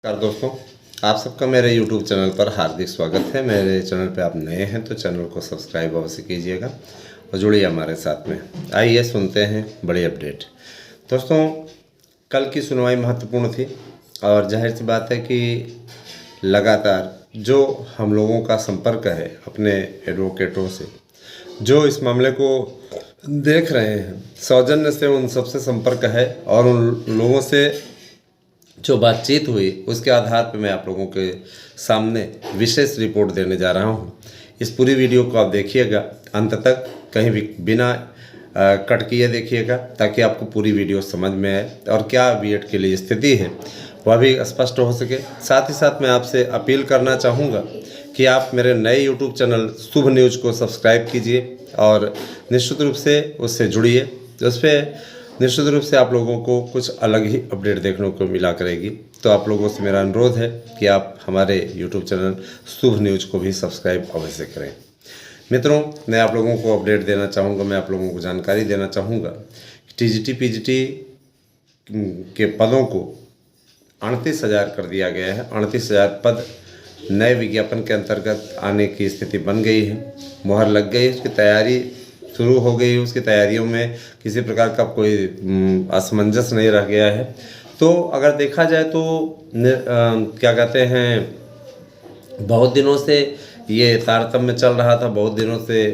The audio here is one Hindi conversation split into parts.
नमस्कार दोस्तों, आप सबका मेरे YouTube चैनल पर हार्दिक स्वागत है। मेरे चैनल पे आप नए हैं तो चैनल को सब्सक्राइब अवश्य कीजिएगा और जुड़िए हमारे साथ में। आइए सुनते हैं बड़ी अपडेट। दोस्तों, कल की सुनवाई महत्वपूर्ण थी और जाहिर सी बात है कि लगातार जो हम लोगों का संपर्क है अपने एडवोकेटों से, जो इस मामले को देख रहे हैं, सौजन्य से उन सबसे संपर्क है और उन लोगों से जो बातचीत हुई उसके आधार पर मैं आप लोगों के सामने विशेष रिपोर्ट देने जा रहा हूं। इस पूरी वीडियो को आप देखिएगा अंत तक, कहीं भी बिना कट किए देखिएगा ताकि आपको पूरी वीडियो समझ में आए और क्या बीएड के लिए स्थिति है वह भी स्पष्ट हो सके। साथ ही साथ मैं आपसे अपील करना चाहूँगा कि आप मेरे नए YouTube चैनल शुभ न्यूज़ को सब्सक्राइब कीजिए और निश्चित रूप से उससे जुड़िए। उस पर निश्चित रूप से आप लोगों को कुछ अलग ही अपडेट देखने को मिला करेगी। तो आप लोगों से मेरा अनुरोध है कि आप हमारे YouTube चैनल शुभ न्यूज़ को भी सब्सक्राइब अवश्य करें। मित्रों, मैं आप लोगों को अपडेट देना चाहूँगा, मैं आप लोगों को जानकारी देना चाहूँगा कि टीजीटी पीजीटी के पदों को 38,000 कर दिया गया है। 38,000 पद नए विज्ञापन के अंतर्गत आने की स्थिति बन गई है, मुहर लग गई, उसकी तैयारी शुरू हो गई। उसकी तैयारियों में किसी प्रकार का कोई असमंजस नहीं रह गया है। तो अगर देखा जाए तो क्या कहते हैं, बहुत दिनों से ये तारतम्य चल रहा था, बहुत दिनों से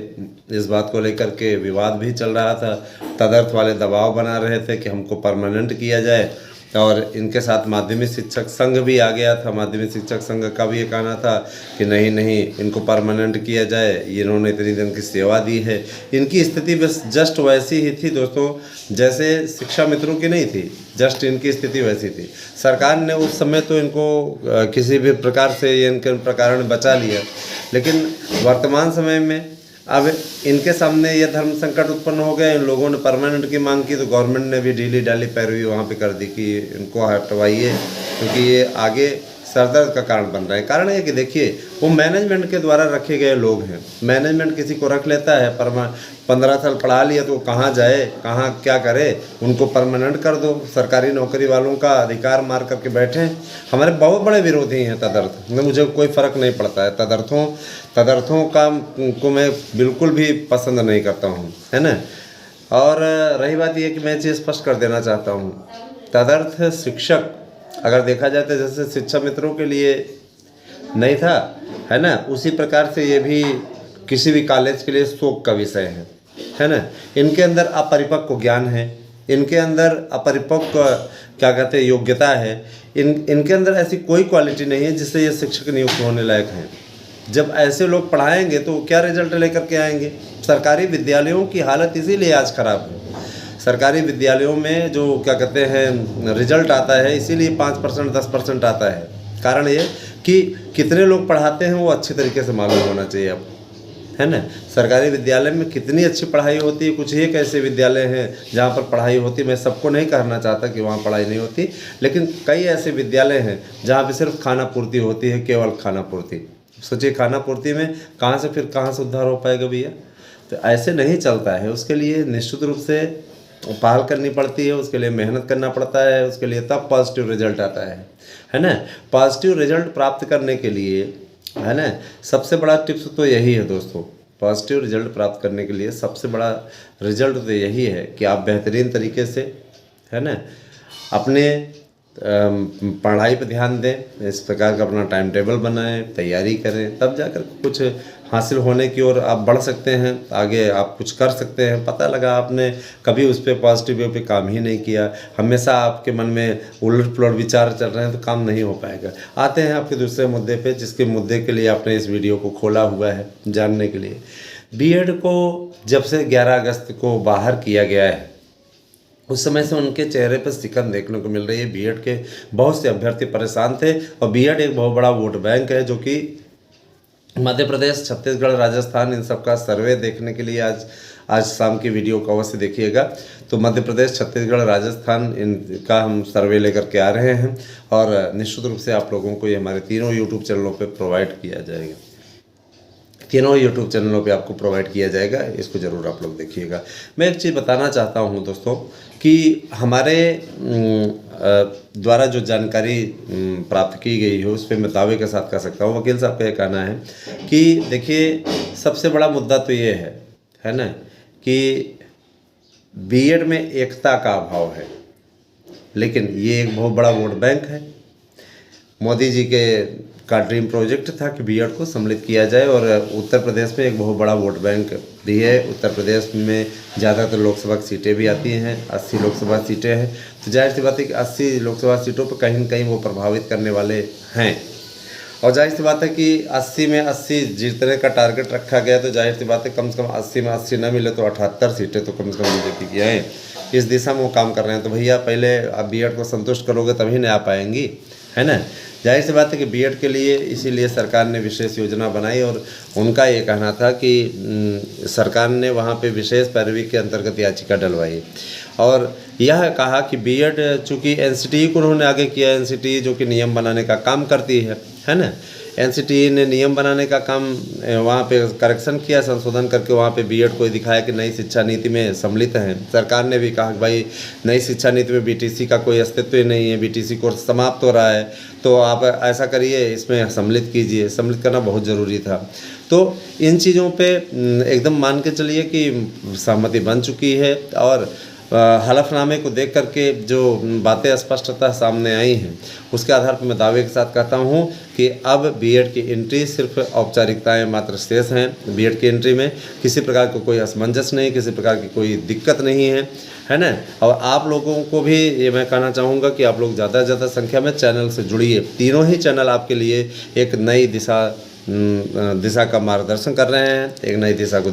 इस बात को लेकर के विवाद भी चल रहा था। तदर्थ वाले दबाव बना रहे थे कि हमको परमानेंट किया जाए और इनके साथ माध्यमिक शिक्षक संघ भी आ गया था। माध्यमिक शिक्षक संघ का भी ये कहना था कि नहीं नहीं, इनको परमानेंट किया जाए, इन्होंने इतनी दिन की सेवा दी है। इनकी स्थिति बस जस्ट वैसी ही थी दोस्तों जैसे शिक्षा मित्रों की नहीं थी, जस्ट इनकी स्थिति वैसी थी। सरकार ने उस समय तो इनको किसी भी प्रकार से इनके प्रकरण बचा लिया, लेकिन वर्तमान समय में अब इनके सामने ये धर्म संकट उत्पन्न हो गया। इन लोगों ने परमानेंट की मांग की तो गवर्नमेंट ने भी ढीली ढाली पैरवी वहाँ पे कर दी कि इनको हटवाइए, क्योंकि ये आगे सरदर्द का कारण बन रहा है। कारण है कि देखिए, वो मैनेजमेंट के द्वारा रखे गए लोग हैं। मैनेजमेंट किसी को रख लेता है, 15 साल पढ़ा लिया तो कहाँ जाए, कहाँ क्या करे, उनको परमानेंट कर दो। सरकारी नौकरी वालों का अधिकार मार करके बैठे हैं। हमारे बहुत बड़े विरोधी हैं तदर्थ में, मुझे कोई फ़र्क नहीं पड़ता है। तदर्थों का को मैं बिल्कुल भी पसंद नहीं करता हूँ, है ना। और रही बात ये कि मैं चीज़ स्पष्ट कर देना चाहता हूँ, तदर्थ शिक्षक अगर देखा जाए तो जैसे शिक्षा मित्रों के लिए नहीं था, है ना, उसी प्रकार से ये भी किसी भी कॉलेज के लिए शोक का विषय है ना। इनके अंदर अपरिपक्व ज्ञान है, इनके अंदर अपरिपक्व क्या कहते हैं योग्यता है, इनके अंदर ऐसी कोई क्वालिटी नहीं है जिससे ये शिक्षक नियुक्त होने लायक हैं। जब ऐसे लोग पढ़ाएंगे तो क्या रिजल्ट लेकर के आएंगे। सरकारी विद्यालयों की हालत इसीलिए आज ख़राब है। सरकारी विद्यालयों में जो क्या कहते हैं रिजल्ट आता है, इसीलिए 5% 10% आता है। कारण ये कि कितने लोग पढ़ाते हैं वो अच्छे तरीके से मालूम होना चाहिए आपको, है ना। सरकारी विद्यालय में कितनी अच्छी पढ़ाई होती है। कुछ एक ऐसे विद्यालय हैं जहाँ पर पढ़ाई होती है, मैं सबको नहीं कहना चाहता कि वहाँ पढ़ाई नहीं होती, लेकिन कई ऐसे विद्यालय हैं जहाँ पर सिर्फ खाना पूर्ति होती है, केवल खाना पूर्ति। सोचिए, खाना पूर्ति में कहाँ से उद्धार हो पाएगा भैया। तो ऐसे नहीं चलता है। उसके लिए निश्चित रूप से पहल करनी पड़ती है, उसके लिए मेहनत करना पड़ता है, उसके लिए तब पॉजिटिव रिजल्ट आता है ना। पॉजिटिव रिजल्ट प्राप्त करने के लिए, है ना, सबसे बड़ा टिप्स तो यही है दोस्तों। पॉजिटिव रिजल्ट प्राप्त करने के लिए सबसे बड़ा रिजल्ट तो यही है कि आप बेहतरीन तरीके से, है ना, अपने पढ़ाई पर ध्यान दें। इस प्रकार का अपना टाइम टेबल बनाएं, तैयारी करें, तब जाकर कुछ हासिल होने की ओर आप बढ़ सकते हैं। आगे आप कुछ कर सकते हैं। पता लगा आपने कभी उस पर पॉजिटिव वे पे काम ही नहीं किया, हमेशा आपके मन में उलट पुलट विचार चल रहे हैं, तो काम नहीं हो पाएगा। आते हैं आपके दूसरे मुद्दे पे, जिसके मुद्दे के लिए आपने इस वीडियो को खोला हुआ है जानने के लिए। बीएड को जब से 11 अगस्त को बाहर किया गया है, उस समय से उनके चेहरे पर सिकन देखने को मिल रही है। बीएड के बहुत से अभ्यर्थी परेशान थे और बीएड एक बहुत बड़ा वोट बैंक है, जो कि मध्य प्रदेश, छत्तीसगढ़, राजस्थान, इन सब का सर्वे देखने के लिए आज शाम की वीडियो को अवश्य देखिएगा। तो मध्य प्रदेश, छत्तीसगढ़, राजस्थान, इनका हम सर्वे लेकर के आ रहे हैं और निश्चित रूप से आप लोगों को ये हमारे तीनों यूट्यूब चैनलों पे प्रोवाइड किया जाएगा। तीनों यूट्यूब चैनलों पे आपको प्रोवाइड किया जाएगा। इसको ज़रूर आप लोग देखिएगा। मैं एक चीज़ बताना चाहता हूँ दोस्तों कि हमारे द्वारा जो जानकारी प्राप्त की गई है उस पर मैं दावे के साथ कह सकता हूँ, वकील साहब का ये कहना है कि देखिए सबसे बड़ा मुद्दा तो ये है ना, कि बीएड में एकता का अभाव है। लेकिन ये एक बहुत बड़ा वोट बैंक है। मोदी जी का ड्रीम प्रोजेक्ट था कि बीएड को सम्मिलित किया जाए, और उत्तर प्रदेश में एक बहुत बड़ा वोट बैंक भी है। उत्तर प्रदेश में ज़्यादातर लोकसभा की सीटें भी आती हैं, 80 लोकसभा सीटें हैं। तो जाहिर सी बात है कि 80 लोकसभा सीटों पर कहीं न कहीं वो प्रभावित करने वाले हैं। और जाहिर सी बात है कि 80 में 80 जीतने का टारगेट रखा गया, तो जाहिर सी बात है कम से कम 80 में 80 न मिले तो 78 सीटें तो कम से कम बीजेपी की आए। इस दिशा में वो काम कर रहे हैं। तो भैया पहले आप बीएड को संतुष्ट करोगे तभी ना आ पाएंगी, है ना। जाहिर सी बात है कि बीएड के लिए इसीलिए सरकार ने विशेष योजना बनाई, और उनका ये कहना था कि सरकार ने वहाँ पे विशेष पैरवी के अंतर्गत याचिका डलवाई, और यह कहा कि बीएड चूँकि एनसीटीई को उन्होंने आगे किया, एनसीटीई जो कि नियम बनाने का काम करती है ना। एनसीटीई ने नियम बनाने का काम वहाँ पे करेक्शन किया, संशोधन करके वहाँ पे बीएड को दिखाया कि नई शिक्षा नीति में सम्मिलित हैं। सरकार ने भी कहा कि भाई नई शिक्षा नीति में बीटीसी का कोई अस्तित्व ही नहीं है, बीटीसी कोर्स समाप्त हो रहा है, तो आप ऐसा करिए, इसमें सम्मिलित कीजिए। सम्मिलित करना बहुत ज़रूरी था। तो इन चीज़ों पे एकदम मान के चलिए कि सहमति बन चुकी है, और हलफनामे को देख करके जो बातें स्पष्टता सामने आई हैं उसके आधार पर मैं दावे के साथ कहता हूं कि अब बीएड की एंट्री सिर्फ औपचारिकताएं मात्र शेष हैं। बीएड की एंट्री में किसी प्रकार का कोई असमंजस नहीं, किसी प्रकार की कोई दिक्कत नहीं है ना। और आप लोगों को भी ये मैं कहना चाहूँगा कि आप लोग ज़्यादा से ज़्यादा संख्या में चैनल से जुड़िए। तीनों ही चैनल आपके लिए एक नई दिशा का मार्गदर्शन कर रहे हैं, एक नई दिशा को